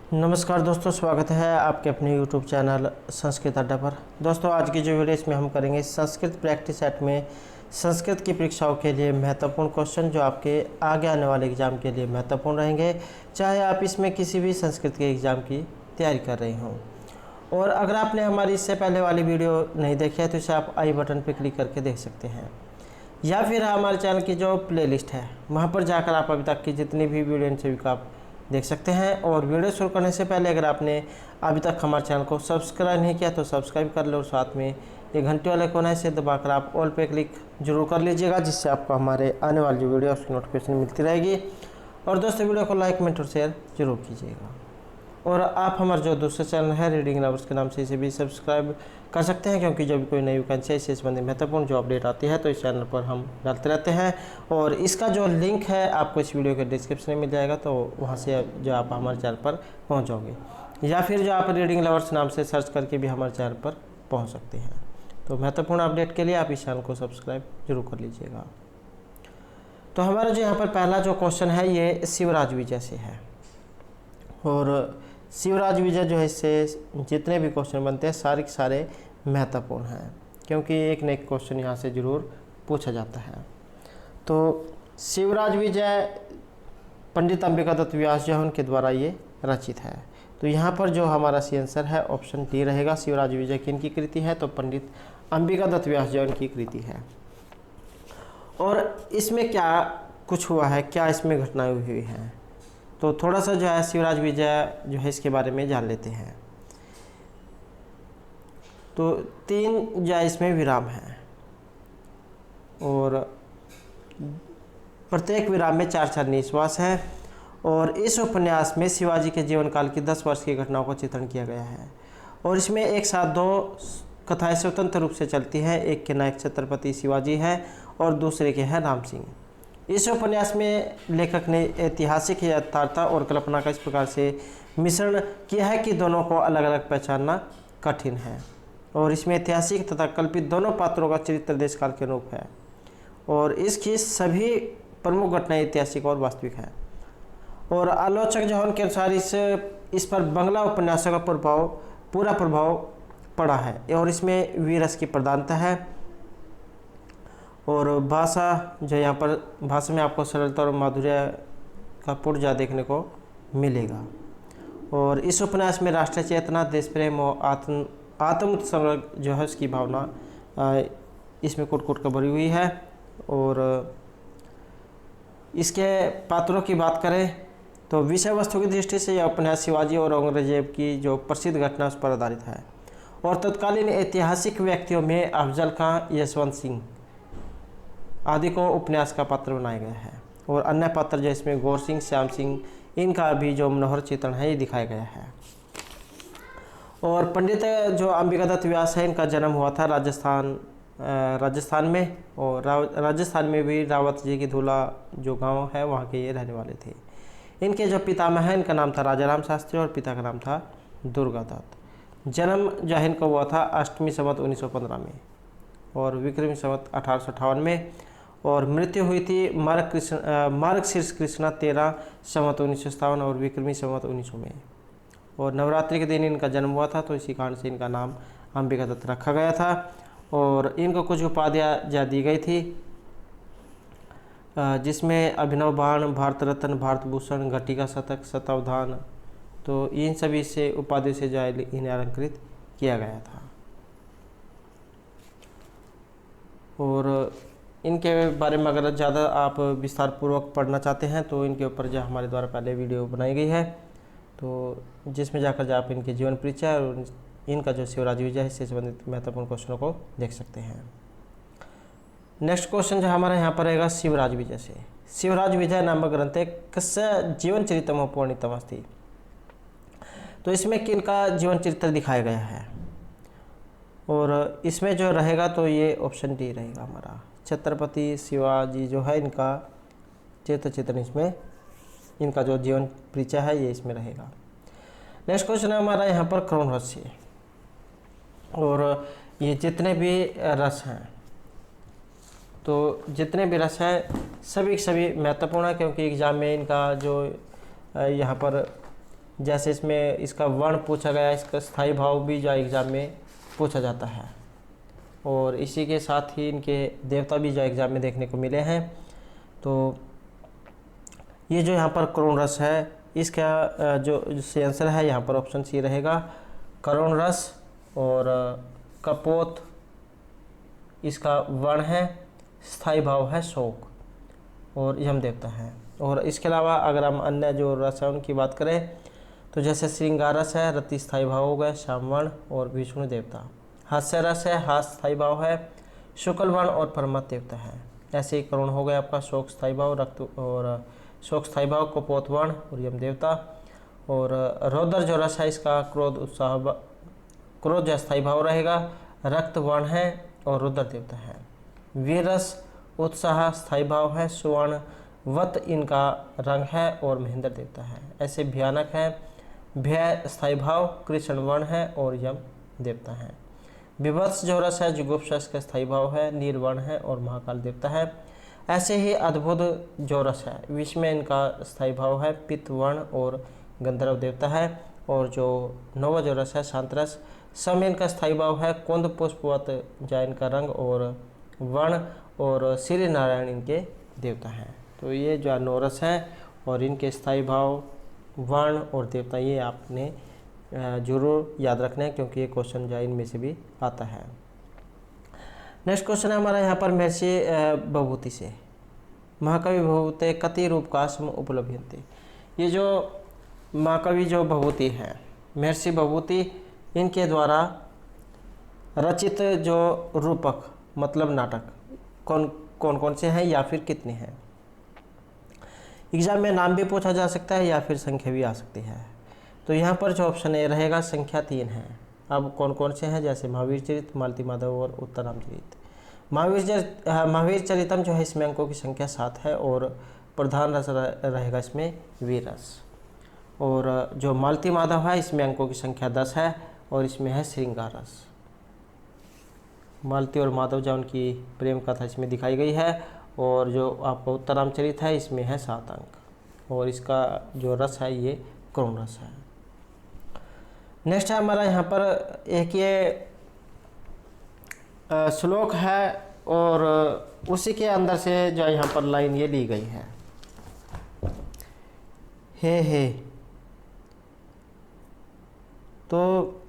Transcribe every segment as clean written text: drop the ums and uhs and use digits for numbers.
नमस्कार दोस्तों, स्वागत है आपके अपने YouTube चैनल संस्कृत अड्डा पर। दोस्तों, आज की जो वीडियो इसमें हम करेंगे संस्कृत प्रैक्टिस सेट में संस्कृत की परीक्षाओं के लिए महत्वपूर्ण क्वेश्चन जो आपके आगे आने वाले एग्ज़ाम के लिए महत्वपूर्ण रहेंगे, चाहे आप इसमें किसी भी संस्कृत के एग्ज़ाम की तैयारी कर रहे हों। और अगर आपने हमारी इससे पहले वाली वीडियो नहीं देखी है तो इसे आप आई बटन पर क्लिक करके देख सकते हैं, या फिर हमारे चैनल की जो प्लेलिस्ट है वहाँ पर जाकर आप अभी तक की जितनी भी वीडियो इन सभी का आप देख सकते हैं। और वीडियो शुरू करने से पहले अगर आपने अभी तक हमारे चैनल को सब्सक्राइब नहीं किया तो सब्सक्राइब कर लो और साथ में ये घंटे वाले कोने से दबाकर आप ऑल पे क्लिक जरूर कर लीजिएगा, जिससे आपको हमारे आने वाली जो वीडियो उसकी नोटिफिकेशन मिलती रहेगी। और दोस्तों, वीडियो को लाइक, कमेंट और शेयर जरूर कीजिएगा। और आप हमारे जो दूसरा चैनल है रीडिंग लवर्स के नाम से इसे भी सब्सक्राइब कर सकते हैं, क्योंकि जब भी कोई नई वैकेंसी है इससे संबंधित महत्वपूर्ण जो अपडेट आती है तो इस चैनल पर हम डालते रहते हैं। और इसका जो लिंक है आपको इस वीडियो के डिस्क्रिप्शन में मिल जाएगा, तो वहाँ से जो आप हमारे चैनल पर पहुँच जाओगे, या फिर जो आप रीडिंग लवर्स नाम से सर्च करके भी हमारे चैनल पर पहुँच सकते हैं। तो महत्वपूर्ण अपडेट के लिए आप इस चैनल को सब्सक्राइब जरूर कर लीजिएगा। तो हमारा जो यहाँ पर पहला जो क्वेश्चन है ये शिवराज विजय से है। और शिवराज विजय जो है इससे जितने भी क्वेश्चन बनते हैं सारे के सारे महत्वपूर्ण हैं, क्योंकि एक न एक क्वेश्चन यहाँ से ज़रूर पूछा जाता है। तो शिवराज विजय पंडित अंबिका दत्त व्यास जो है उनके द्वारा ये रचित है। तो यहाँ पर जो हमारा सी आंसर है ऑप्शन डी रहेगा। शिवराज विजय किन की कृति है? तो पंडित अंबिका दत्त व्यास जो उनकी कृति है। और इसमें क्या कुछ हुआ है, क्या इसमें घटनाएं हुई हैं, तो थोड़ा सा जो है शिवराज विजय जो है इसके बारे में जान लेते हैं। तो 3 जो है इसमें विराम है और प्रत्येक विराम में 4 निश्वास है। और इस उपन्यास में शिवाजी के जीवन काल की 10 वर्ष की घटनाओं का चित्रण किया गया है। और इसमें एक साथ 2 कथाएं स्वतंत्र रूप से चलती हैं। एक के नायक छत्रपति शिवाजी है और दूसरे के हैं राम सिंह। इस उपन्यास में लेखक ने ऐतिहासिक यथार्थता और कल्पना का इस प्रकार से मिश्रण किया है कि दोनों को अलग अलग पहचानना कठिन है। और इसमें ऐतिहासिक तथा कल्पित दोनों पात्रों का चरित्र देशकाल के अनुरूप है। और इसकी सभी प्रमुख घटनाएं ऐतिहासिक और वास्तविक है। और आलोचक जो है उनके अनुसार इस पर बंगला उपन्यासों का पूरा प्रभाव पड़ा है। और इसमें वीरस की प्रधानता है। और भाषा जो यहाँ पर भाषा में आपको सरलता और माधुर्य का पुर्जा देखने को मिलेगा। और इस उपन्यास में राष्ट्रीय चेतना, देश प्रेम और आत्म संरक्षण जो है उसकी भावना इसमें कुट-कुट कर भरी हुई है। और इसके पात्रों की बात करें तो विषय वस्तु की दृष्टि से यह उपन्यास शिवाजी और औरंगजेब की जो प्रसिद्ध घटना उस पर आधारित है। और तत्कालीन ऐतिहासिक व्यक्तियों में अफजल खां, यशवंत सिंह आदि को उपन्यास का पात्र बनाया गया है। और अन्य पात्र जो इसमें गौर सिंह, श्याम सिंह, इनका भी जो मनोहर चित्रण है ये दिखाया गया है। और पंडित जो अंबिका दत्त व्यास है इनका जन्म हुआ था राजस्थान में। और राजस्थान में भी रावत जी की धूला जो गांव है वहाँ के ये रहने वाले थे। इनके जो पितामह हैं इनका नाम था राजा राम शास्त्री और पिता का नाम था दुर्गा दत्त। जन्म जो है इनका हुआ था अष्टमी संवत 1915 में और विक्रमी संवत 1858 में। और मृत्यु हुई थी मार्गशीर्ष कृष्णा 13 संवत 1957 और विक्रमी संवत 1900 में। और नवरात्रि के दिन इनका जन्म हुआ था, तो इसी कारण से इनका नाम अंबिका दत्त रखा गया था। और इनको कुछ उपाधियाँ दी गई थी, जिसमें अभिनव बाण, भारत रत्न, भारत भूषण, घटिका शतक, शतावधान, तो इन सभी से उपाधि से जो इन्हें अलंकृत किया गया था। और इनके बारे में अगर ज़्यादा आप विस्तार पूर्वक पढ़ना चाहते हैं तो इनके ऊपर जो हमारे द्वारा पहले वीडियो बनाई गई है, तो जिसमें जाकर जो आप इनके जीवन परिचय और इनका जो शिवराज विजय है इससे संबंधित महत्वपूर्ण क्वेश्चनों को देख सकते हैं। नेक्स्ट क्वेश्चन जो हमारा यहाँ पर रहेगा शिवराज विजय से। शिवराज विजय नामक ग्रंथे कस्य जीवन चरितम वर्णितम अस्ति। तो इसमें किनका जीवन चरित्र दिखाया गया है? और इसमें जो रहेगा तो ये ऑप्शन डी रहेगा हमारा। छत्रपति शिवाजी जो है इनका चित्रण इसमें इनका जो जीवन परिचय है ये इसमें रहेगा। नेक्स्ट क्वेश्चन है हमारा यहाँ पर करुण रस से। और ये जितने भी रस हैं तो जितने भी रस हैं सभी महत्वपूर्ण है, क्योंकि एग्ज़ाम में इनका जो यहाँ पर जैसे इसमें इसका वर्ण पूछा गया, इसका स्थायी भाव भी जो एग्ज़ाम में पूछा जाता है। और इसी के साथ ही इनके देवता भी जो एग्ज़ाम में देखने को मिले हैं। तो ये जो यहाँ पर करुण रस है, इसका जो सही आंसर है यहाँ पर ऑप्शन सी रहेगा, करुण रस। और कपोत इसका वर्ण है, स्थायी भाव है शोक, और यम देवता है। और इसके अलावा अगर हम अन्य जो रस है उनकी बात करें तो जैसे श्रृंगार रस है, रति स्थायी भाव हो गए, श्यामवर्ण और विष्णु देवता। हास्य रस है, हास्य स्थायी भाव है, शुक्ल वर्ण और परमत देवता है। ऐसे ही करुण हो गया आपका शोक स्थायी भाव, रक्त और शोक स्थायी भाव, कपोत वर्ण और यम देवता। और रौद्र जो रस है इसका क्रोध उत्साह क्रोध जो स्थायी भाव रहेगा, रक्त वर्ण है और रुद्र देवता है। वीर रस उत्साह स्थायी भाव है, सुवर्ण वत इनका रंग है और महेंद्र देवता है। ऐसे भयानक है, भय स्थायी भाव, कृष्ण वर्ण है और यम देवता है। विभत्स जो रस है, जुगुप्सा का स्थायी भाव है, नीलवर्ण है और महाकाल देवता है। ऐसे ही अद्भुत जो रस है, विष में इनका स्थायी भाव है, पित्त वर्ण और गंधर्व देवता है। और जो नव जो रस है, शांत रस, सम इनका स्थायी भाव है, कुंद पुष्पवत जा इनका रंग और वर्ण, और श्री नारायण इनके देवता हैं। तो ये जो नौरस हैं और इनके स्थायी भाव, वर्ण और देवता, ये आपने जरूर याद रखना है, क्योंकि ये क्वेश्चन जो इनमें से भी आता है। नेक्स्ट क्वेश्चन है हमारा यहाँ पर महर्षि भभूति से, महाकवि भभूते कति रूपकाश्म उपलभ्यन्ते। ये जो महाकवि जो भभूति हैं, महर्षि भभूति, इनके द्वारा रचित जो रूपक मतलब नाटक कौन कौन से हैं या फिर कितने हैं। एग्जाम में नाम भी पूछा जा सकता है या फिर संख्या भी आ सकती है। तो यहाँ पर जो ऑप्शन ए रहेगा, संख्या 3 है। अब कौन कौन से हैं, जैसे महावीर चरित, मालती माधव और उत्तराम चरित। महावीर चरितम जो है इसमें अंकों की संख्या 7 है और प्रधान रस रहेगा इसमें वीर रस। और जो मालती माधव है इसमें अंकों की संख्या 10 है और इसमें है श्रृंगार रस। मालती और माधव जो उनकी प्रेम कथा इसमें दिखाई गई है। और जो आपका उत्तराम चरित है इसमें है 7 अंक और इसका जो रस है ये करुण रस है। नेक्स्ट है हमारा यहाँ पर एक ये श्लोक है और उसी के अंदर से जो यहाँ पर लाइन ये ली गई है, हे। तो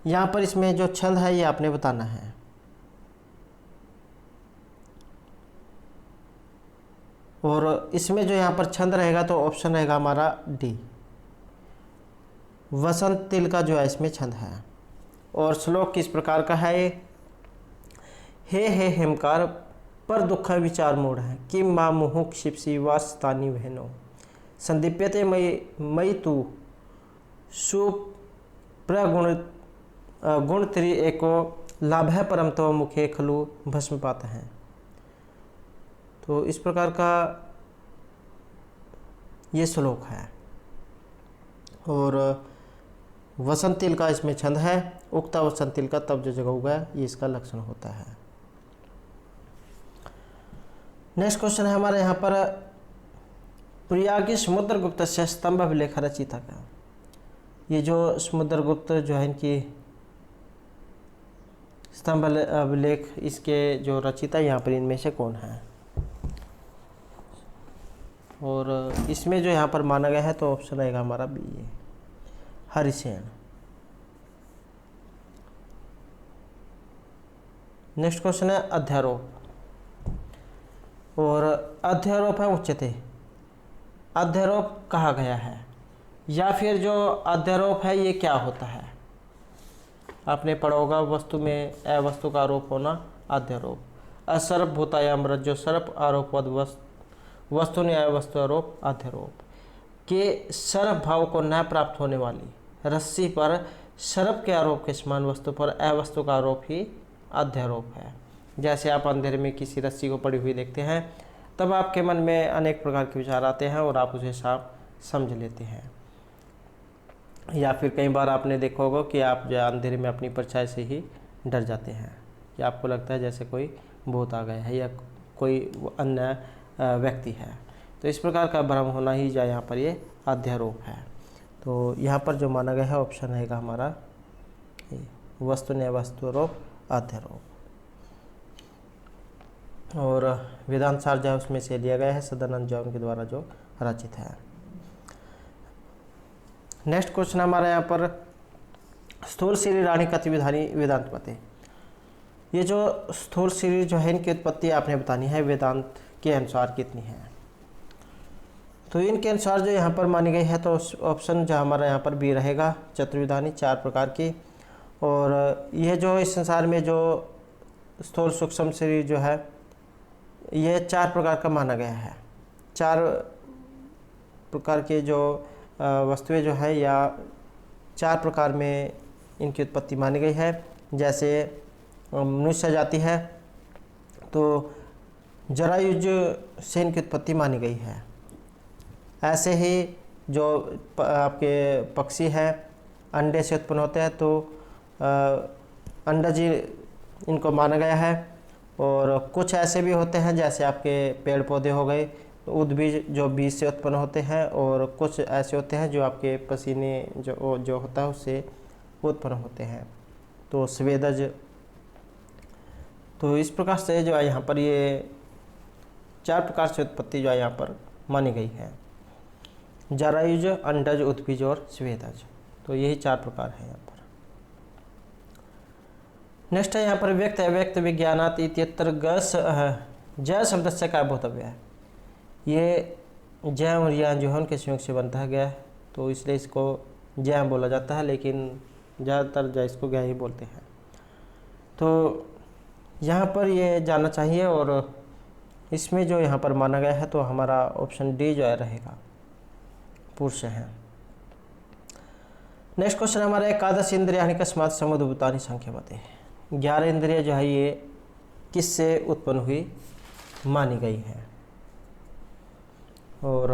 यहाँ पर इसमें जो छंद है ये आपने बताना है। और इसमें जो यहाँ पर छंद रहेगा तो ऑप्शन रहेगा हमारा डी, वसंत तिल का जो है इसमें छंद है। और श्लोक किस प्रकार का है, हे हेमकार पर दुख विचार मूढ़ है, किम माँ मुहु क्षिप्सी वास्तानी बहनो, संदीप्यते मई तू सुप्रगुण गुण त्रि एको लाभ है परम तो मुखे खलु भस्म पाता है। तो इस प्रकार का ये श्लोक है। और वसंत तिल का इसमें छंद है, उगता वसंत तिल का तब जो जगह उगा ये इसका लक्षण होता है। नेक्स्ट क्वेश्चन है हमारे यहाँ पर, प्रयागी समुद्रगुप्त से स्तंभ अभिलेख रचिता का। ये जो समुद्रगुप्त जो है इनकी स्तंभ अभिलेख, इसके जो रचिता यहाँ पर इनमें से कौन है। और इसमें जो यहाँ पर माना गया है तो ऑप्शन रहेगा हमारा बी, हरिसेन। नेक्स्ट क्वेश्चन है अध्यारोप। और अध्यारोप है उच्चते, अध्यारोप कहा गया है, या फिर जो अध्यारोप है ये क्या होता है। आपने पढ़ा होगा वस्तु में अवस्तु का आरोप होना अध्यारोप। असर्प भूतायाम रज्जो सर्प आरोपवद वस्तु न्याय वस्तु आरोप अध्यारोप। के सर्प भाव को न प्राप्त होने वाली रस्सी पर सर्प के आरोप के समान वस्तु पर अवस्तु का आरोप ही अध्यारोप है। जैसे आप अंधेरे में किसी रस्सी को पड़ी हुई देखते हैं तब आपके मन में अनेक प्रकार के विचार आते हैं और आप उसे साफ समझ लेते हैं। या फिर कई बार आपने देखा होगा कि आप जो अंधेरे में अपनी परछाई से ही डर जाते हैं कि आपको लगता है जैसे कोई भूत आ गया है या कोई अन्य व्यक्ति है। तो इस प्रकार का भ्रम होना ही जो यहाँ पर ये अध्यारोप है। तो यहाँ पर जो माना गया है ऑप्शन रहेगा हमारा ए, वस्तु न्याय वस्तुरोप अध्यारोप। और वेदांत सार जो है उसमें से लिया गया है सदानंद जौन के द्वारा जो रचित है। नेक्स्ट क्वेश्चन हमारा यहाँ पर स्थूल शरीर रानी कतिविधानी वेदांत मते। ये जो स्थूल शरीर जो है इनकी उत्पत्ति आपने बतानी है वेदांत के अनुसार कितनी है। तो इनके अनुसार जो यहाँ पर मानी गई है तो ऑप्शन जो हमारा यहाँ पर बी रहेगा चतुर्विधानी 4 प्रकार की। और यह जो इस संसार में जो स्थूल सूक्ष्म शरीर जो है ये 4 प्रकार का माना गया है। 4 प्रकार के जो वस्तुएं जो है या 4 प्रकार में इनकी उत्पत्ति मानी गई है। जैसे मनुष्य जाति है तो जरायुज से इनकी उत्पत्ति मानी गई है। ऐसे ही जो आपके पक्षी है अंडे से उत्पन्न होते हैं तो अंडज इनको माना गया है। और कुछ ऐसे भी होते हैं जैसे आपके पेड़ पौधे हो गए उद्भिज जो बीज से उत्पन्न होते हैं। और कुछ ऐसे होते हैं जो आपके पसीने जो होता है उससे उत्पन्न होते हैं तो स्वेदज। तो इस प्रकार से जो है यहाँ पर ये 4 प्रकार से उत्पत्ति जो है यहाँ पर मानी गई है। जरायुज, अंडज, उद्भिज और स्वेदज। तो यही 4 प्रकार है यहाँ पर। नेक्स्ट है यहाँ पर व्यक्त अव्यक्त विज्ञानात इत्यत्र जय शब्द से क्या भूतव्य है। ये जय और या जो है उनके संयोग से बनता गया है तो इसलिए इसको जय बोला जाता है, लेकिन ज़्यादातर जय इसको गया ही बोलते हैं। तो यहाँ पर ये जानना चाहिए और इसमें जो यहाँ पर माना गया है तो हमारा ऑप्शन डी जो है रहेगा पुरुष है। नेक्स्ट क्वेश्चन हमारा एकादश इंद्रियाणि कस्मात् समुद्भूतानि संख्यावते। 11 इंद्रिय जो है ये किससे उत्पन्न हुई मानी गई है। और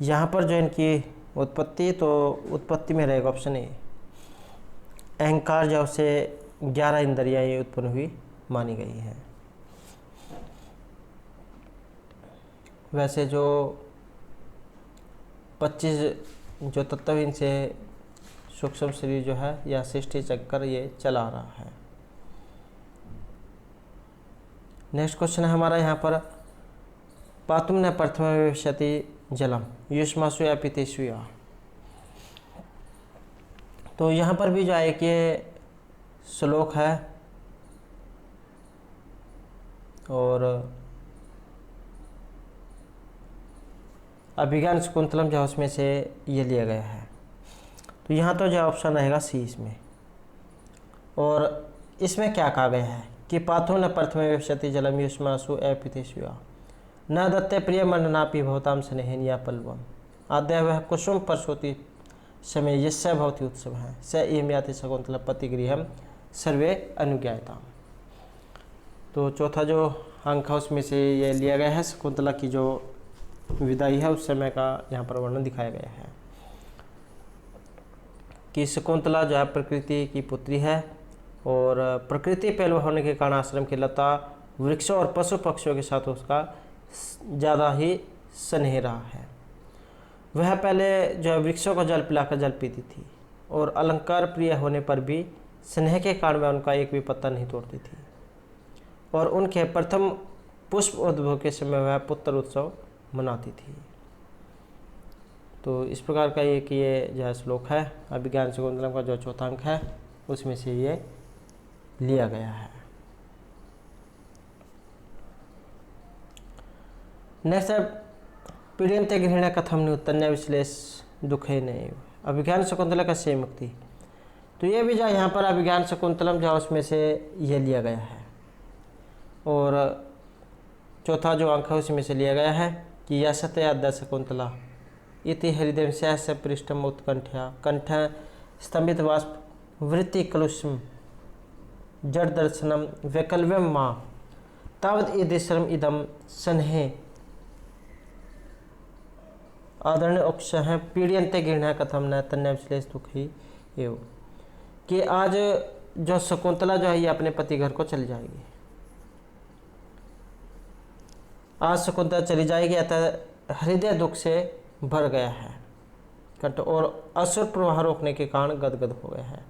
यहाँ पर जो इनकी उत्पत्ति तो उत्पत्ति में रहेगा ऑप्शन ए अहंकार जो से 11 इंद्रियाँ ये उत्पन्न हुई मानी गई है। वैसे जो 25 जो तत्व इनसे सूक्ष्म शरीर जो है या सृष्टि चक्कर ये चला रहा है। नेक्स्ट क्वेश्चन है हमारा यहाँ पर पातुम न प्रथम विशति जलम युष्मासु या पितेशुया। तो यहाँ पर भी जो है एक ये श्लोक है और अभिज्ञान शकुंतलम जो उसमें से ये लिया गया है। तो यहाँ तो जो ऑप्शन रहेगा सी इसमें। और इसमें क्या कहा गया है कि पाथो न प्रथम विशति जलम युष्मासु अपितेशुया न दत्ते प्रिय मंडनापि भवताम स्नेहन या पल्लवम आद्य वह कुसुम परशोति समय यस्य भवति उत्सव है स एम याति शकुंतला पतिगृहम सर्वे अनुज्ञायता। तो चौथा जो अंक है उसमें से ये लिया गया है शकुंतला की जो विदाई है उस समय का यहाँ पर वर्णन दिखाया गया है कि शकुंतला जो है प्रकृति की पुत्री है और प्रकृति पहलू होने के कारण आश्रम की लता वृक्षों और पशु पक्षियों के साथ उसका ज़्यादा ही स्नेह रहा है। वह पहले जो है वृक्षों को जल पिलाकर जल पीती थी और अलंकार प्रिय होने पर भी स्नेह के कारण वह उनका एक भी पत्ता नहीं तोड़ती थी। और उनके प्रथम पुष्प उद्भव के समय वह पुत्र उत्सव मनाती थी। तो इस प्रकार का एक ये जो है श्लोक है अभिज्ञान शकुंतलम का जो चौथा अंक है उसमें से ये लिया गया है। नेक्स्ट है पीड़ियंते गृहिण्या कथम निउत्तन्य विश्लेष दुखे नहीं अभिज्ञान शकुंतला का से मुक्ति। तो ये भी जो यहाँ पर अभिज्ञान शकुंतलम जो उसमें से ये लिया गया है और चौथा जो अंक है उसमें से लिया गया है कि यसते अद्य शकुंतला इति हृदय से पृष्ठम उत्कंठया कंठ स्तंभित वाष्प वृत्ति कलुषम जड़ दर्शनम वैकल्यम माँ तावद ईदेशरम इदम स्नेहे आदरणीय अक्ष हैं पीड़ियंते गिरना कथम न तन्य विश्लेष दुख ही एवं कि आज जो शकुंतला जो है ये अपने पति घर को चली जाएगी। आज शकुंतला चली जाएगी अतः हृदय दुख से भर गया है कंठ और असुर प्रवाह रोकने के कारण गदगद हो गया है,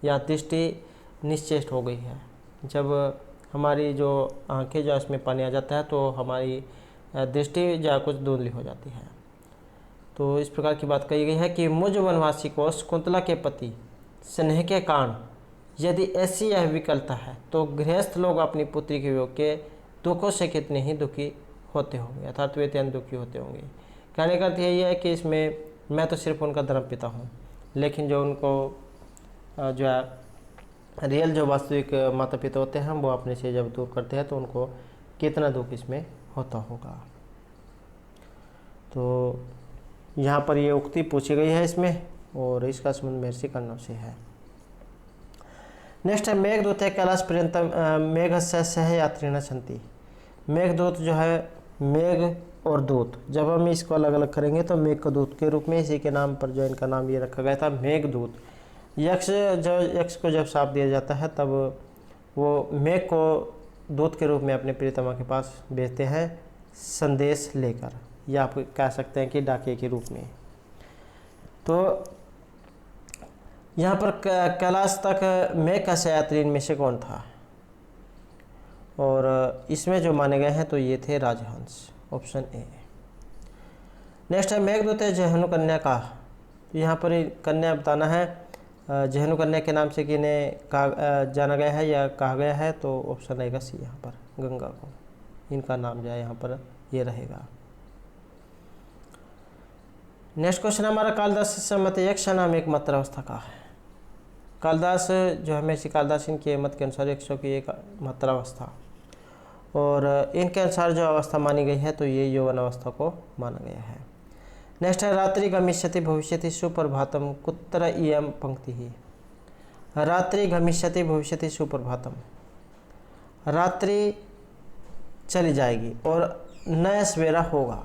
या दृष्टि निश्चेष्ट हो गई है। जब हमारी जो आंखें जो इसमें पानी आ जाता है तो हमारी दृष्टि जो कुछ धुंधली हो जाती है। तो इस प्रकार की बात कही गई है कि मुझ वनवासी को शकुंतला के प्रति स्नेह के कारण यदि ऐसी यह विकलता है तो गृहस्थ लोग अपनी पुत्री के वियोग के दुखों से कितने ही दुखी होते होंगे, अर्थात वे अत्यंत दुखी होते होंगे। कहने का अर्थ यही है कि इसमें मैं तो सिर्फ उनका धर्म पिता हूँ, लेकिन जो उनको जो है रियल जो वास्तविक माता पिता होते हैं वो अपने से जब दूर करते हैं तो उनको कितना दुख इसमें होता होगा। तो यहाँ पर ये उक्ति पूछी गई है इसमें, और इसका संबंध महर्षि कण्व से है। नेक्स्ट है मेघदूत है कैलाश पर्यंतम मेघस्य सह यात्रिण सन्ति। मेघदूत जो है मेघ और दूत, जब हम इसको अलग अलग करेंगे तो मेघ को दूत के रूप में इसी के नाम पर जो इनका नाम ये रखा गया था मेघदूत। यक्ष को जब शाप दिया जाता है तब वो मेघ को दूत के रूप में अपने प्रियतमा के पास भेजते हैं संदेश लेकर, या आप कह सकते हैं कि डाकिये के रूप में। तो यहाँ पर कैलाश तक मेघ का यात्री इनमें से कौन था, और इसमें जो माने गए हैं तो ये थे राजहंस, ऑप्शन ए। नेक्स्ट है मेघदूत है जहनु कन्या का। तो यहाँ पर कन्या बताना है, जहनु कन्या के नाम से किन्हें कहा जाना गया है या कहा गया है, तो ऑप्शन रहेगा सी, यहाँ पर गंगा को इनका नाम जो है यहाँ पर ये रहेगा। नेक्स्ट क्वेश्चन हमारा कालिदास से मत यक्ष नाम एक मात्र अवस्था का है। कालिदास जो है महर्षि कालिदास इनके मत के अनुसार यक्षों की एक मात्रा अवस्था, और इनके अनुसार जो अवस्था मानी गई है तो ये यौवन अवस्था को माना गया है। नेक्स्ट है रात्रि गमिष्यति भविष्यति सुप्रभातम कुत्र इयम पंक्ति ही। रात्रि गमिष्यति भविष्यति सुप्रभातम, रात्रि चली जाएगी और नया सवेरा होगा।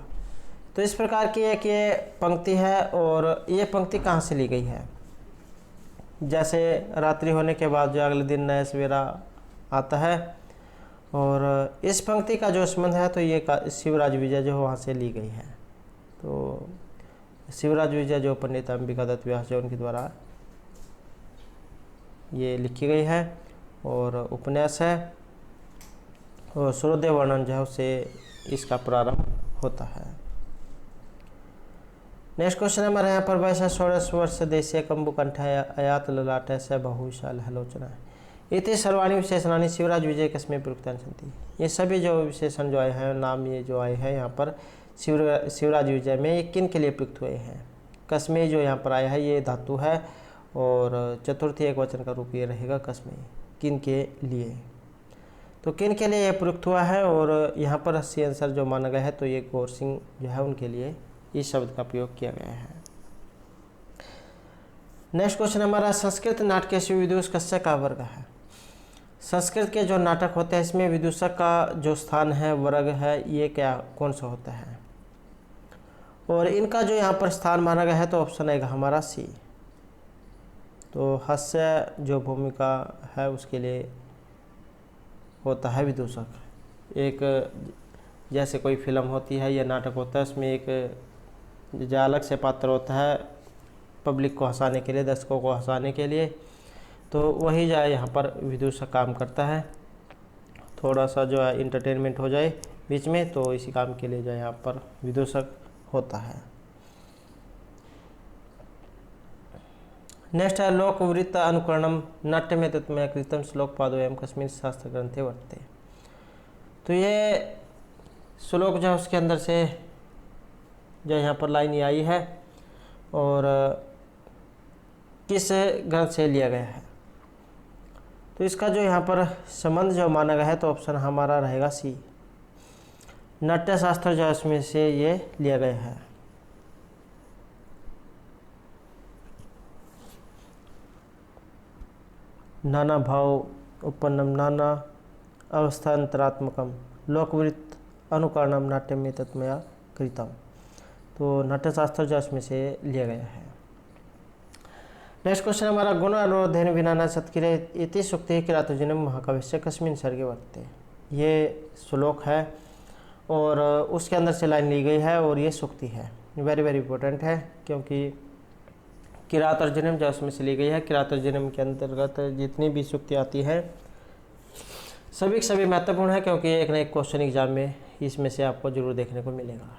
तो इस प्रकार की एक ये पंक्ति है, और ये पंक्ति कहाँ से ली गई है। जैसे रात्रि होने के बाद जो अगले दिन नया सवेरा आता है, और इस पंक्ति का जो संबंध है तो ये शिवराज विजय जो वहाँ से ली गई है। तो शिवराज विजय जो पंडित अंबिका दत्त व्यास जो उनके द्वारा ये लिखी गई है और उपन्यास है, और सूर्योदय वर्णन जो है उससे इसका प्रारंभ होता है। नेक्स्ट क्वेश्चन हमारे यहाँ पर वैसा 16 वर्ष देशीय कंबुकंठ अयात ललाट से बहुविशाल हलोचना इति सर्वाणी विशेषणानि शिवराज विजय कस्में प्रयुक्तानि सन्ति। ये सभी जो विशेषण जो आए हैं, नाम ये जो आए हैं यहाँ पर शिवराज विजय में, ये किन के लिए प्रयुक्त हुए हैं। कस्में जो यहाँ पर आया है ये धातु है, और चतुर्थी एक वचन का रूप ये रहेगा कस्में, किन के लिए। तो किन के लिए ये प्रयुक्त हुआ है, और यहाँ पर सी आंसर जो माना गया है तो ये गौर सिंह जो है उनके लिए इस शब्द का प्रयोग किया गया है। नेक्स्ट क्वेश्चन हमारा संस्कृत नाटकेषु विदुष कस्य का वर्ग है। संस्कृत के जो नाटक होते हैं इसमें विदूषक का जो स्थान है, वर्ग है, ये क्या कौन सा होता है, और इनका जो यहाँ पर स्थान माना गया है तो ऑप्शन आएगा हमारा सी। तो हास्य जो भूमिका है उसके लिए होता है विदूषक। एक जैसे कोई फिल्म होती है या नाटक होता है उसमें एक जो अलग से पात्र होता है पब्लिक को हंसाने के लिए, दर्शकों को हंसाने के लिए, तो वही जो है यहाँ पर विदूषक काम करता है। थोड़ा सा जो है इंटरटेनमेंट हो जाए बीच में, तो इसी काम के लिए जो है यहाँ पर विदूषक होता है। नेक्स्ट है लोकवृत्त अनुकरणम नाट्य में तत्मय कृतम श्लोक पादो एवं कस्मिन् शास्त्र ग्रंथे वर्तते। तो ये श्लोक जो है उसके अंदर से जो यहाँ पर लाइन ये आई है, और किस ग्रंथ से लिया गया है। तो इसका जो यहाँ पर संबंध जो माना गया है तो ऑप्शन हमारा रहेगा सी, नाट्य शास्त्र जो है उसमें से ये लिया गया है। नाना भाव उत्पन्नम नाना अवस्थान्तरात्मकम लोकवृत्त अनुकरणम नाट्य में तत्मया कृतम। तो नाट्य शास्त्र जो इसमें से लिया गया है। नेक्स्ट क्वेश्चन हमारा गुण अनुरोधेन विना न सत्किरे इति सूक्ति किरातोजनम महाकाव्यस्य कस्मिन् सर्गे वर्तते। ये श्लोक है और उसके अंदर से लाइन ली गई है, और ये सूक्ति है। वेरी वेरी इंपॉर्टेंट है, क्योंकि किरात और जन्म जो उसमें से ली गई है। किरात और जन्म के अंतर्गत जितनी भी सूक्ति आती है सभी के सभी महत्वपूर्ण है, क्योंकि एक ना एक क्वेश्चन एग्जाम में इसमें से आपको जरूर देखने को मिलेगा।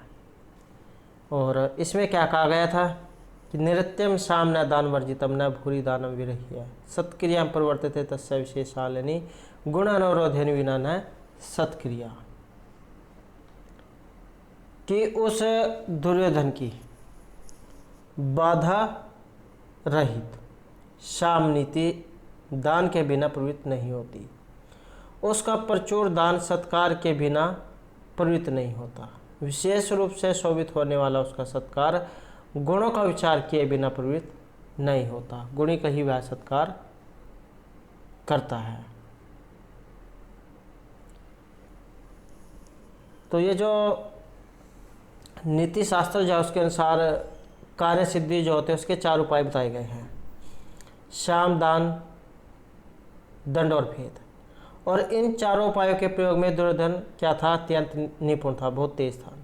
और इसमें क्या कहा गया था कि नृत्यम शाम न दान वर्जितम न भूरी दानम विरह्य सत्क्रिया प्रवर्तते तस्य विशेषालिनी गुणानुरोधेन विना न सत्क्रिया। कि उस दुर्योधन की बाधा रहित शाम नीति दान के बिना प्रवृत्त नहीं होती, उसका प्रचुर दान सत्कार के बिना प्रवृत्त नहीं होता, विशेष रूप से शोभित होने वाला उसका सत्कार गुणों का विचार किए बिना प्रवृत्त नहीं होता, गुणी का ही वह सत्कार करता है। तो ये जो नीति शास्त्र जो है उसके अनुसार कार्य सिद्धि जो होते हैं उसके 4 उपाय बताए गए हैं, शाम दान दंड और भेद। और इन 4 उपायों के प्रयोग में दुर्योधन क्या था, अत्यंत निपुण था, बहुत तेज था।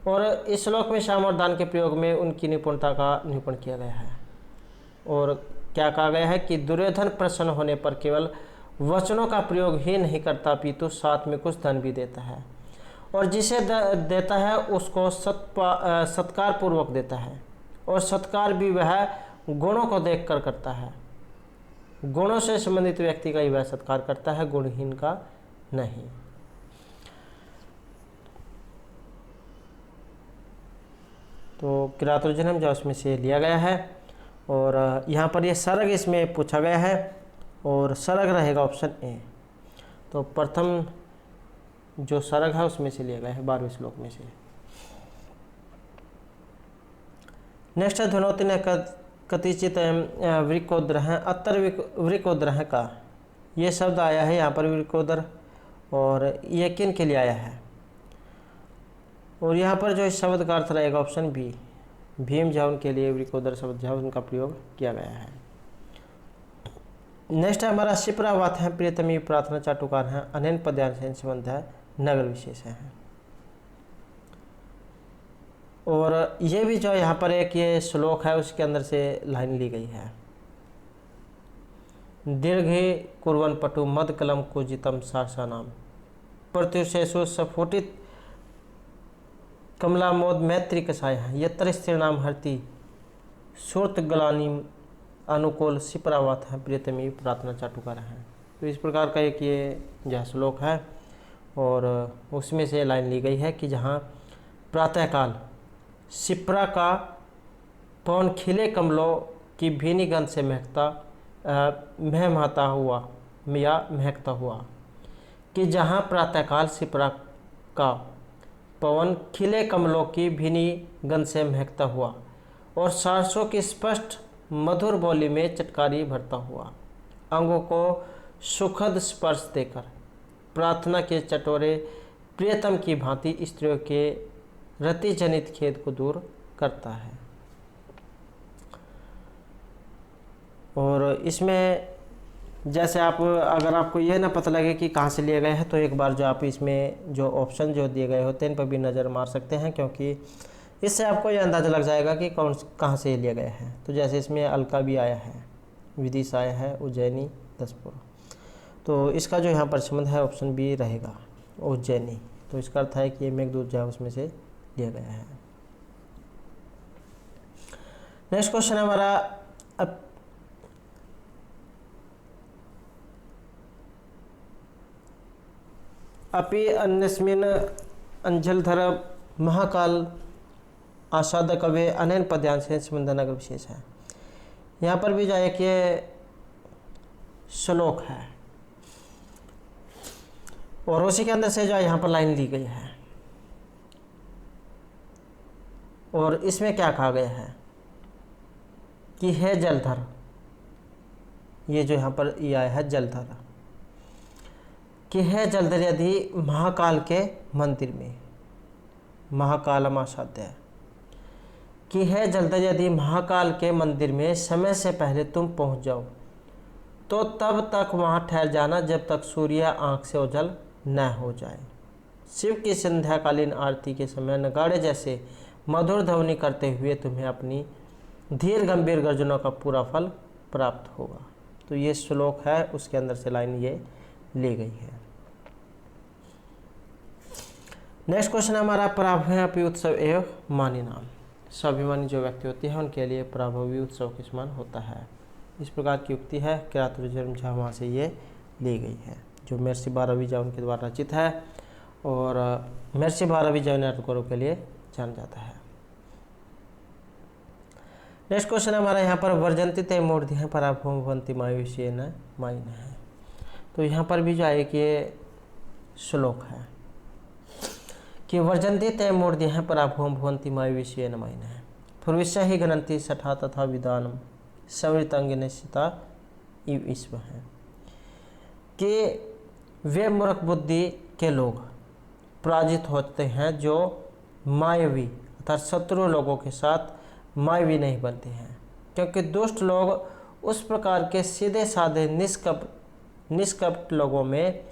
और इस श्लोक में शाम और दान के प्रयोग में उनकी निपुणता का निरूपण किया गया है। और क्या कहा गया है कि दुर्योधन प्रसन्न होने पर केवल वचनों का प्रयोग ही नहीं करता, अपितु साथ में कुछ धन भी देता है, और जिसे देता है उसको सत्कार पूर्वक देता है, और सत्कार भी वह गुणों को देखकर करता है। गुणों से संबंधित व्यक्ति का ही वह सत्कार करता है, गुणहीन का नहीं। तो किरातोर्जुनम जो उसमें से लिया गया है। और यहाँ पर ये सरग इसमें पूछा गया है, और सरग रहेगा ऑप्शन ए। तो प्रथम जो सरग है उसमें से लिया गया है 12वें श्लोक में से। नेक्स्ट है धुनोति ने कतिचित वृकोद्रह अतर वृकोद्रह का ये शब्द आया है यहाँ पर वृकोदर, और ये किन के लिए आया है। और यहाँ पर जो इस शब्द का अर्थ रहेगा ऑप्शन बी, भीम जौन के लिए वृकोदर शब्द जो है उनका प्रयोग किया गया है। नेक्स्ट है हमारा शिप्रावात है प्रियतमी प्रार्थना चाटुकार है अनैन पद्यान से संबंध है नगर विशेष है। और ये भी जो यहाँ पर एक ये श्लोक है उसके अंदर से लाइन ली गई है, दीर्घे कुर्वन पटु मद कलम कुजितम सासा नाम प्रत्युषेषु सफुटित कमलामोद मैत्री कसाय है यत्र स्थिर नाम हरती सुरत गलानी अनुकूल सिपरावत है प्रियतमी प्रार्थना चाटुकार है। तो इस प्रकार का एक ये यह श्लोक है, और उसमें से लाइन ली गई है कि जहाँ प्रातःकाल सिपरा का पवन खिले कमलों की भीनी गंध से महकता हुआ या महकता हुआ, कि जहाँ प्रातःकाल सिपरा का पवन खिले कमलों की भीनी गंध से महकता हुआ और सरसों की स्पष्ट मधुर बोली में चटकारी भरता हुआ, अंगों को सुखद स्पर्श देकर प्रार्थना के चटोरे प्रियतम की भांति स्त्रियों के रति जनित खेद को दूर करता है। और इसमें जैसे आप अगर आपको यह ना पता लगे कि कहाँ से लिए गए हैं, तो एक बार जो आप इसमें जो ऑप्शन जो दिए गए होते हैं इन पर भी नज़र मार सकते हैं, क्योंकि इससे आपको यह अंदाज़ा लग जाएगा कि कहाँ से लिए गए हैं। तो जैसे इसमें अलका भी आया है, विदिशा आया है, उज्जैनी, दसपुर, तो इसका जो यहाँ पर संबंध है ऑप्शन बी रहेगा, उज्जैनी। तो इसका अर्थ है कि ये मेघदूत जो है उसमें से लिया गया है। नेक्स्ट क्वेश्चन है हमारा अपि अन्यस्मिन् अंजलधर महाकाल आसाद कवे अनैन पद्यान से संबंध नगर विशेष है। यहाँ पर भी जो एक ये श्लोक है, और उसी के अंदर से जो यहाँ पर लाइन ली गई है, और इसमें क्या कहा गया है कि है जलधर, ये जो यहाँ पर ये आया है जलधर, कि है जलधर यदि महाकाल के मंदिर में, महाकालम आसाध्य, कि है जलधर यदि महाकाल के मंदिर में समय से पहले तुम पहुंच जाओ तो तब तक वहां ठहर जाना जब तक सूर्य आंख से ओझल न हो जाए। शिव की संध्याकालीन आरती के समय नगाड़े जैसे मधुर ध्वनि करते हुए तुम्हें अपनी धीर गंभीर गर्जनों का पूरा फल प्राप्त होगा। तो ये श्लोक है, उसके अंदर से लाइन ये ली गई है। नेक्स्ट क्वेश्चन हमारा, पराभवी उत्सव एवं मानी नाम। स्वाभिमानी जो व्यक्ति होती है उनके लिए पराभवी उत्सव के समान होता है। इस प्रकार की युक्ति है किरातोर्जुनम झा, वहाँ से ये ली गई है, जो महर्षि भारवी झा उनके द्वारा रचित है और महर्षि भारवी झा नाटकों के लिए जाना जाता है। नेक्स्ट क्वेश्चन हमारा यहाँ पर, वर्जंती तय मूर्ति है पराभव भवंती मायुष्य न माइन है। तो यहाँ पर भी जो है कि ये श्लोक है कि वर्जंती तय मूर्ति है पराभव भवंती मायुष्य न माइन है, पूर्विश्य ही गणंती सठा तथा विधानम सवृतंग निश्चिता इव ईश्व है, कि वे मूर्ख बुद्धि के लोग पराजित होते हैं जो मायावी अर्थात शत्रु लोगों के साथ मायावी नहीं बनते हैं, क्योंकि दुष्ट लोग उस प्रकार के सीधे साधे निष्कपट लोगों में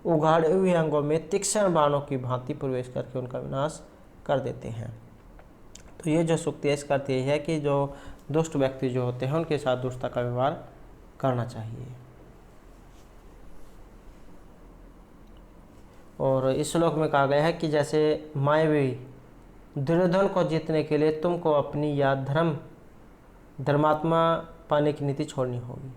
उघाड़े हुए अंगों में तीक्ष्ण बाणों की भांति प्रवेश करके उनका विनाश कर देते हैं। तो ये जो सूक्ति है इसका अर्थ यही है कि जो दुष्ट व्यक्ति जो होते हैं उनके साथ दुष्टता का व्यवहार करना चाहिए। और इस श्लोक में कहा गया है कि जैसे मायावी दुर्योधन को जीतने के लिए तुमको अपनी या धर्मात्मा पाने की नीति छोड़नी होगी।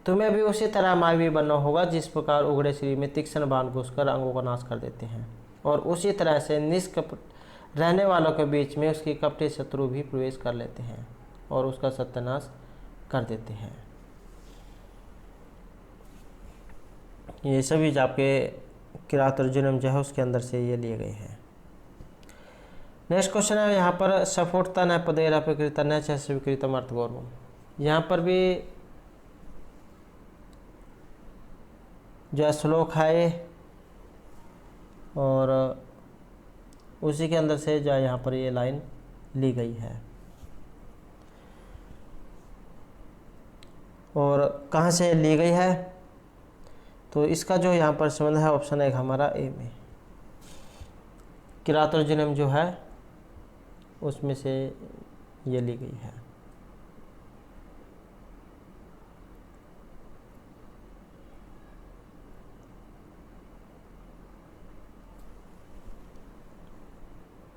तुम्हें भी उसी तरह मायावी बनना होगा जिस प्रकार उगड़े शरीर में तीक्ष्ण बाण घुसकर अंगों का नाश कर देते हैं, और उसी तरह से निष्कपट रहने वालों के बीच में उसकी कपटी शत्रु भी प्रवेश कर लेते हैं और उसका सत्यानाश कर देते हैं। ये सभी जो आपके किरातोर्जुनम जो है उसके अंदर से ये लिए गए हैं। नेक्स्ट क्वेश्चन है यहाँ पर, सफोटता न पदेर अपकृत न च स्वीकृतम अर्थ गौरवम। यहाँ पर भी जो श्लोक है और उसी के अंदर से जो यहाँ पर ये लाइन ली गई है। और कहाँ से ली गई है, तो इसका जो यहाँ पर संबंध है ऑप्शन है हमारा ए में, किरातोर्जुनम जो है उसमें से ये ली गई है।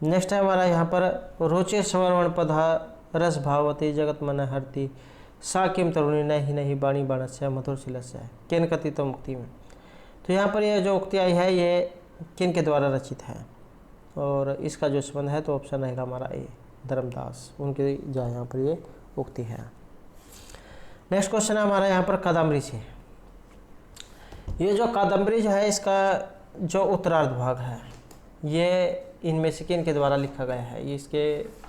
नेक्स्ट है हमारा यहाँ पर, रोचे स्वर्ण पधा रस भावती जगत मन हरती सा किम तरुणी नहीं बाणी बाणस्य मधुर शिलस्य किन कथित तो मुक्ति में। तो यहाँ पर ये जो उक्ति आई है ये किन के द्वारा रचित है, और इसका जो संबंध है तो ऑप्शन रहेगा हमारा ए, धर्मदास, उनके जो यहाँ पर ये उक्ति है। नेक्स्ट क्वेश्चन है हमारा यहाँ पर, कादम्बरी से। ये जो कादम्बरी जो है इसका जो उत्तरार्ध भाग है ये इनमें से किन के द्वारा लिखा गया है, ये इसके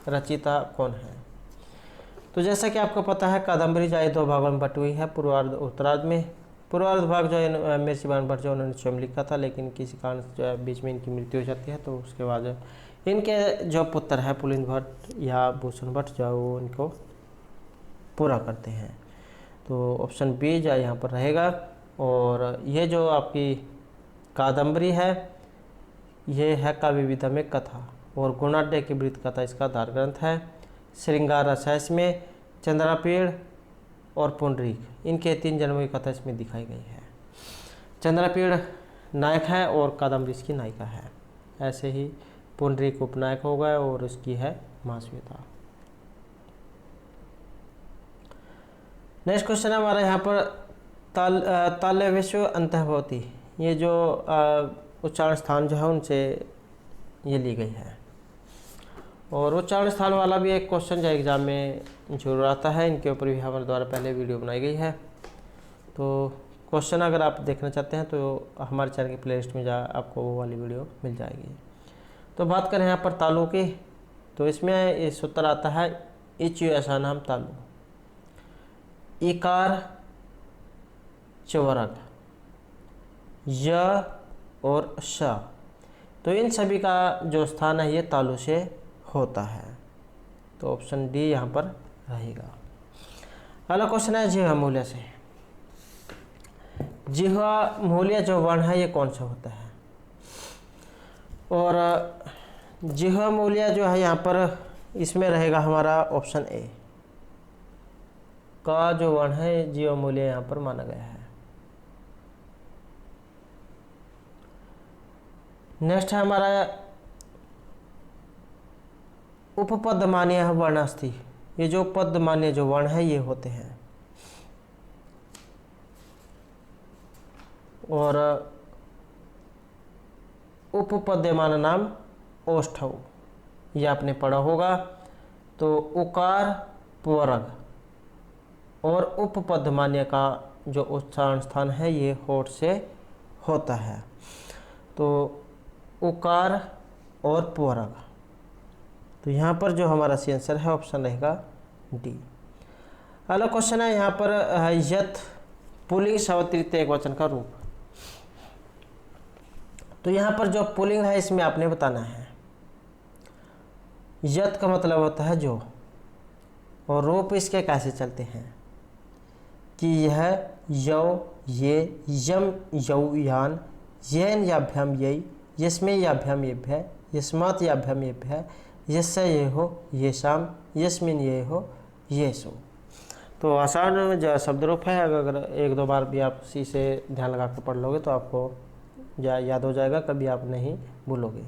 रचयिता कौन है। तो जैसा कि आपको पता है कादम्बरी जो है दो भागों में बटी हुई है, पूर्वार्ध उत्तरार्ध में। पूर्वार्ध भाग जो है महर्षि बाणभट्ट जो उन्होंने स्वयं लिखा था, लेकिन किसी कारण जो है बीच में इनकी मृत्यु हो जाती है, तो उसके बाद इनके जो पुत्र है पुलिंद भट्ट या भूषण भट्ट जो वो इनको पूरा करते हैं। तो ऑप्शन बी जो यहाँ पर रहेगा। और ये जो आपकी कादम्बरी है ये है काव्य विधा में कथा, और गुणाढ्य की वृत्त कथा इसका आधार ग्रंथ है। श्रृंगार रस है इसमें, चंद्रापीड़ और पुंडरीक इनके 3 जन्मों की कथा इसमें दिखाई गई है। चंद्रापीड़ नायक है और कादम्बरी इसकी नायिका है। ऐसे ही पुंडरीक उपनायक हो गए और उसकी है महाश्वेता। नेक्स्ट क्वेश्चन है हमारा यहाँ पर, ताल्य विश्व अंतर्भवती। ये जो उच्चारण स्थान जो है उनसे ये ली गई है, और उच्चारण स्थान वाला भी एक क्वेश्चन जो एग्जाम में जरूर आता है। इनके ऊपर भी हमारे द्वारा पहले वीडियो बनाई गई है। तो क्वेश्चन अगर आप देखना चाहते हैं तो हमारे चैनल की प्लेलिस्ट में जा आपको वो वाली वीडियो मिल जाएगी। तो बात करें यहाँ पर तालु की, तो इसमें ये सूत्र आता है इच ऐसा नाम तालु, इकार चवर्ग य और श, तो इन सभी का जो स्थान है ये तालु से होता है। तो ऑप्शन डी यहाँ पर रहेगा। अगला क्वेश्चन है जिह्वा मूल्य से। जिह्वा मूल्य जो वर्ण है ये कौन सा होता है, और जिह्वा मूल्य जो है यहाँ पर इसमें रहेगा हमारा ऑप्शन ए, का जो वर्ण है जीव मूल्य यहाँ पर माना गया है। नेक्स्ट है हमारा उपपद मान्य वर्णास्थि। ये जो पद मान्य जो वर्ण है ये होते हैं। और उपपद्यमान नाम ओष्ठव, ये आपने पढ़ा होगा। तो उकार पूर्वक और उपपद मान्य का जो उच्चारण स्थान है ये होठ से होता है। तो उकार और पूर्वक, तो यहाँ पर जो हमारा सी आंसर है ऑप्शन रहेगा डी। अगला क्वेश्चन है यहाँ पर यथ पुल्लिंग सवतृतीय एकवचन का रूप। तो यहाँ पर जो पुल्लिंग है इसमें आपने बताना है। यत का मतलब होता है जो, और रूप इसके कैसे चलते हैं कि यह, यौ, ये, यम, यौ, यान, येन याभ्याम यई, यस्मे याभ्याम येभ्य, यस्मात् याभ्याम येभ्य, यस्य ये हो, ये शाम, यस्मिन ये हो, ये सो। तो आसान जो शब्द रूप है, अगर एक दो बार भी आप इसी से ध्यान लगा कर पढ़ लोगे तो आपको याद हो जाएगा, कभी आप नहीं भूलोगे।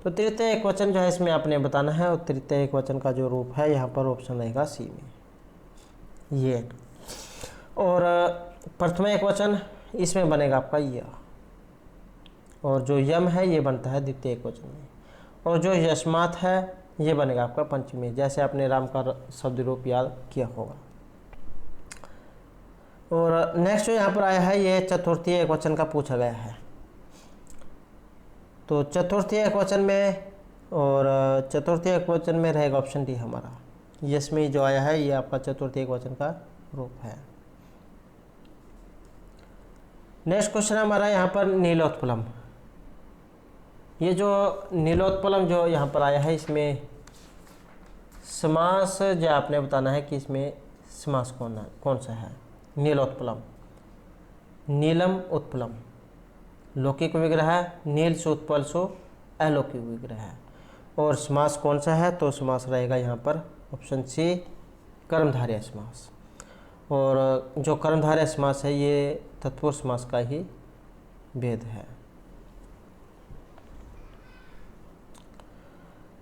तो तृतीय एकवचन जो है इसमें आपने बताना है, और तृतीय एकवचन का जो रूप है यहाँ पर ऑप्शन रहेगा सी में, ये। और प्रथम एकवचन इसमें बनेगा आपका य, और जो यम है ये बनता है द्वितीय एकवचन में, और जो यस्मात् है ये बनेगा आपका पंचमी, जैसे आपने राम का शब्द रूप याद किया होगा। और नेक्स्ट जो यहाँ पर आया है ये चतुर्थीय एकवचन का पूछा गया है। तो चतुर्थीय एकवचन में, और चतुर्थीय एकवचन में रहेगा ऑप्शन डी हमारा, यस्मी जो आया है ये आपका चतुर्थीय एकवचन का रूप है। नेक्स्ट क्वेश्चन हमारा यहाँ पर नीलोत्पलम। ये जो नीलोत्पलम जो यहाँ पर आया है इसमें समास जो आपने बताना है कि इसमें समास कौन सा है। नीलोत्पलम, नीलम उत्पलम, लौकिक विग्रह है, नील से उत्पल सो अलौकिक विग्रह है। और समास कौन सा है, तो समास रहेगा यहाँ पर ऑप्शन सी, कर्मधारय समास। और जो कर्मधारय समास है ये तत्पुरुष समास का ही भेद है।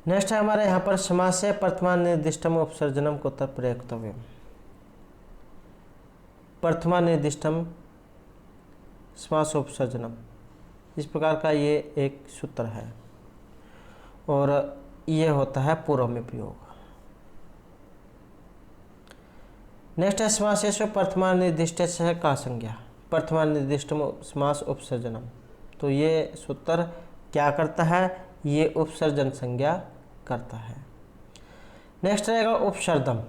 नेक्स्ट है हमारे यहाँ पर समास से प्रथमा निर्दिष्टम उपसर्जनम को उत्तर प्रयोक्तव्यम। प्रथमा निर्दिष्टम समास उपसर्जनम, इस प्रकार का ये एक सूत्र है, और ये होता है पूर्व में प्रयोग। नेक्स्ट है समासेषु प्रथमा निर्दिष्ट से का संज्ञा, प्रथमा निर्दिष्टम समास उपसर्जनम। तो ये सूत्र क्या करता है, ये उपसर्जन संज्ञा करता है। नेक्स्ट रहेगा उपसर्जम,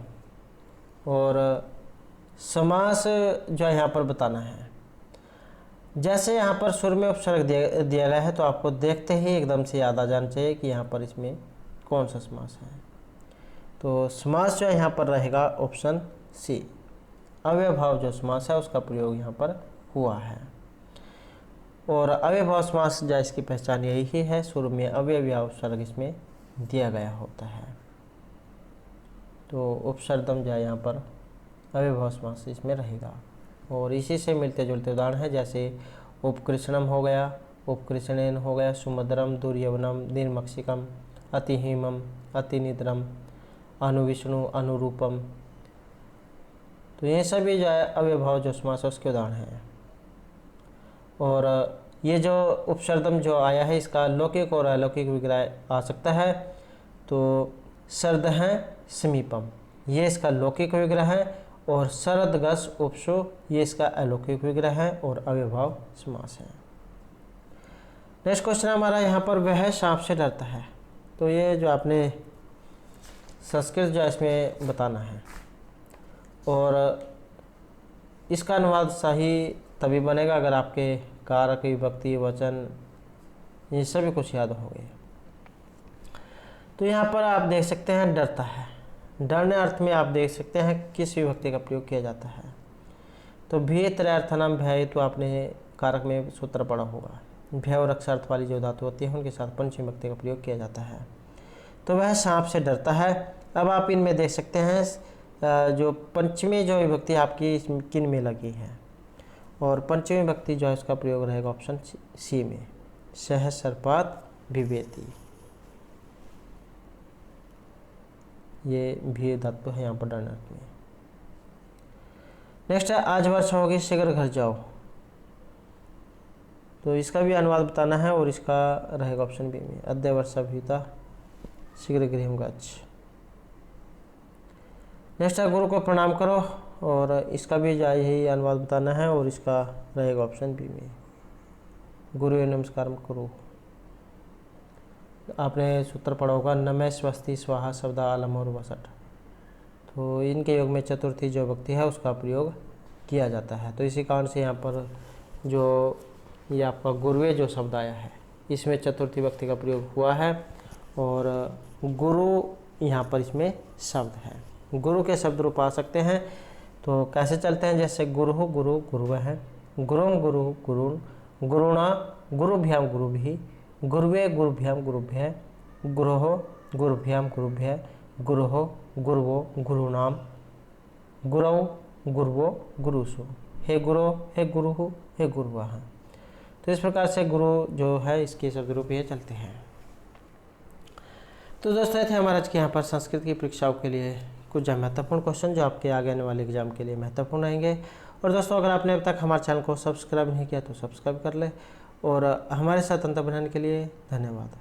और समास जो यहाँ पर बताना है। जैसे यहाँ पर सुर में उपसर्ग दिया गया है तो आपको देखते ही एकदम से याद आ जाना चाहिए कि यहाँ पर इसमें कौन सा समास है। तो समास जो यहाँ पर रहेगा ऑप्शन सी, अव्ययभाव जो समास है उसका प्रयोग यहाँ पर हुआ है। और अव्ययभाव समास जो इसकी पहचान यही है, सुर में अव्यय उपसर्ग इसमें दिया गया होता है। तो उपसर्जम जो यहाँ पर अव्ययभाव समास इसमें रहेगा। और इसी से मिलते जुलते उदाहरण है, जैसे उपकृष्णम हो गया, उपकृष्णेन हो गया, सुमद्रम, दुर्यवनम, निर्मक्षिकम, अतिहीमम, अतिनिद्रम, अनुविष्णु, अनुरूपम। तो ये सभी जो है अव्ययभाव जो समास है उसके उदाहरण हैं। और ये जो उपसर्जम जो आया है इसका लौकिक और अलौकिक विग्रह आ सकता है। तो सर्द है समीपम, ये इसका लौकिक विग्रह है, और शरद गस उपसो ये इसका अलौकिक विग्रह है और अव्ययभाव समास है। नेक्स्ट क्वेश्चन हमारा यहाँ पर वह सांप से डरता है। तो ये जो आपने संस्कृत जो इसमें बताना है, और इसका अनुवाद सही तभी बनेगा अगर आपके कारक, विभक्ति, वचन ये सभी कुछ याद हो गए। तो यहाँ पर आप देख सकते हैं डरता है, डरने अर्थ में आप देख सकते हैं किस विभक्ति का प्रयोग किया जाता है। तो भय त्रयार्थनाम भय, तो आपने कारक में सूत्र पढ़ा होगा, भय और अक्षार्थ वाली जो धातु होती है उनके साथ पंचमी विभक्ति का प्रयोग किया जाता है। तो वह सांप से डरता है। अब आप इनमें देख सकते हैं जो पंचमी जो विभक्ति आपकी किन में लगी है, और पंचमी विभक्ति जो है उसका प्रयोग रहेगा ऑप्शन सी में, सहस्रपात विभेति। ये भी धातु है यहाँ पर डायनार्थ में। नेक्स्ट है आज वर्षा होगी शीघ्र घर जाओ, तो इसका भी अनुवाद बताना है और इसका रहेगा ऑप्शन बी में, अद्य वर्षा भीता शीघ्र गृहं गच्छ। नेक्स्ट है गुरु को प्रणाम करो, और इसका भी यही अनुवाद बताना है और इसका रहेगा ऑप्शन बी में, गुरु नमस्कार करो। आपने सूत्र पढ़ा होगा नमः स्वस्ति स्वाहा शब्दा अलम और वसट, तो इनके योग में चतुर्थी जो विभक्ति है उसका प्रयोग किया जाता है। तो इसी कारण से यहाँ पर जो ये आपका गुरुवे जो शब्द आया है इसमें चतुर्थी विभक्ति का प्रयोग हुआ है, और गुरु यहाँ पर इसमें शब्द है। गुरु के शब्द रूप आ सकते हैं, तो कैसे चलते हैं, जैसे गुरु गुरु गुरुव है, गुरुम गुरु गुरुण, गुरुणा गुरुभ्याम गुरुभि, गुरुवे गुरुभ्याम गुरुभ्य, गुरोह गुरुभ्याम गुरुभ्य, गुरोह गुरुवो गुरुनाम, गुरौ गुरुवो गुरुसु, हे गुरु हे गुरुहु हे गुरुवाह। तो इस प्रकार से गुरु जो है इसके शब्द रूप ये चलते हैं। तो दोस्तों थे हमारे आज के यहाँ पर संस्कृत की परीक्षाओं के लिए कुछ महत्वपूर्ण क्वेश्चन जो आपके आगे आने वाले एग्जाम के लिए महत्वपूर्ण रहेंगे। और दोस्तों अगर आपने अब तक हमारे चैनल को सब्सक्राइब नहीं किया तो सब्सक्राइब कर ले, और हमारे साथ अंतर बनाने के लिए धन्यवाद।